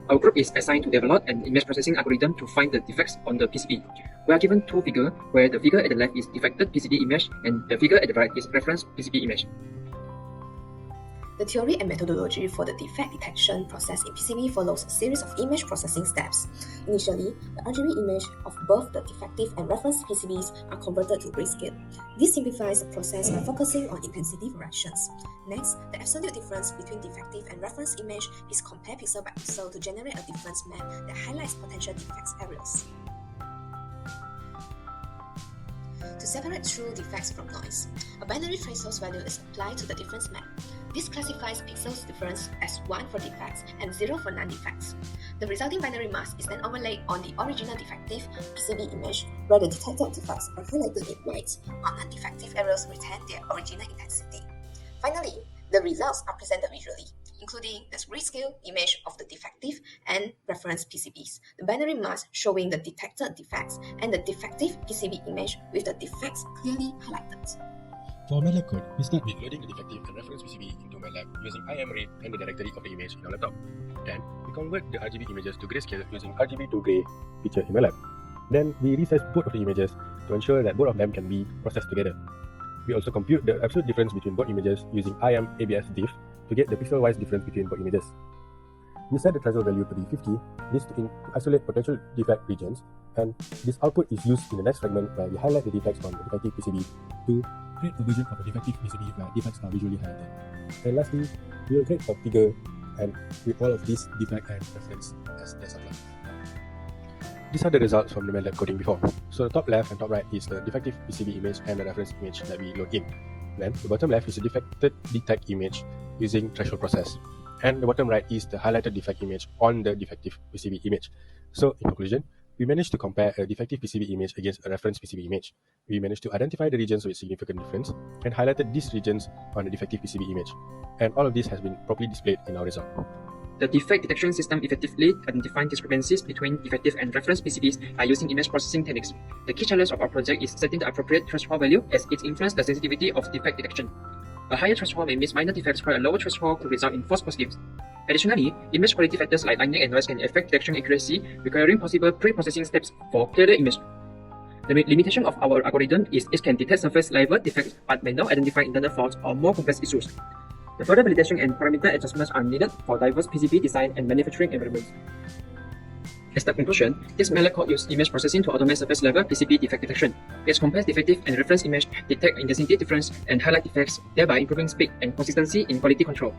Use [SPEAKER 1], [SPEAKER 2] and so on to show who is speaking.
[SPEAKER 1] Our group is assigned to develop an image processing algorithm to find the defects on the PCB. We are given two figures, where the figure at the left is defected PCB image and the figure at the right is reference PCB image.
[SPEAKER 2] The theory and methodology for the defect detection process in PCB follows a series of image processing steps. Initially, the RGB image of both the defective and reference PCBs are converted to grayscale. This simplifies the process by focusing on intensity variations. Next, the absolute difference between defective and reference image is compared pixel by pixel to generate a difference map that highlights potential defects areas. To separate true defects from noise, a binary threshold value is applied to the difference map. This classifies pixels difference as 1 for defects and 0 for non-defects. The resulting binary mask is then overlaid on the original defective PCB image, where the detected defects are highlighted in white, while non-defective areas retain their original intensity. Finally, the results are presented visually, including the grayscale image of the defective and reference PCBs, the binary mask showing the detected defects, and the defective PCB image with the defects clearly highlighted.
[SPEAKER 3] For MATLAB code, we start with loading the defective and reference PCB into MATLAB using IMRAID and the directory of the image in our laptop. Then, we convert the RGB images to grayscale using RGB to gray feature in MATLAB. Then, we resize both of the images to ensure that both of them can be processed together. We also compute the absolute difference between both images using IMABS-diff to get the pixel-wise difference between both images. We set the threshold value to be 50, this to isolate potential defect regions, and this output is used in the next fragment where we highlight the defects on the defective PCB to create a version of a defective PCB where defects are visually highlighted. And lastly, we will create a figure and with all of these defect and reference as their subclass. These are the results from the MATLAB coding before. So the top left and top right is the defective PCB image and the reference image that we load in. Then the bottom left is the defected detect image using threshold process. And the bottom right is the highlighted defect image on the defective PCB image. So in conclusion, we managed to compare a defective PCB image against a reference PCB image. We managed to identify the regions with significant difference and highlighted these regions on the defective PCB image. And all of this has been properly displayed in our result.
[SPEAKER 1] The defect detection system effectively identifies discrepancies between defective and reference PCBs by using image processing techniques. The key challenge of our project is setting the appropriate threshold value as it influences the sensitivity of defect detection. A higher threshold may miss minor defects, while a lower threshold could result in false positives. Additionally, image quality factors like lighting and noise can affect detection accuracy, requiring possible pre-processing steps for clearer image. The limitation of our algorithm is it can detect surface level defects but may not identify internal faults or more complex issues. The further validation and parameter adjustments are needed for diverse PCB design and manufacturing environments. As the conclusion, this MATLAB code uses image processing to automate surface level PCB defect detection. It compares defective and reference image, detect intensity difference, and highlight defects, thereby improving speed and consistency in quality control.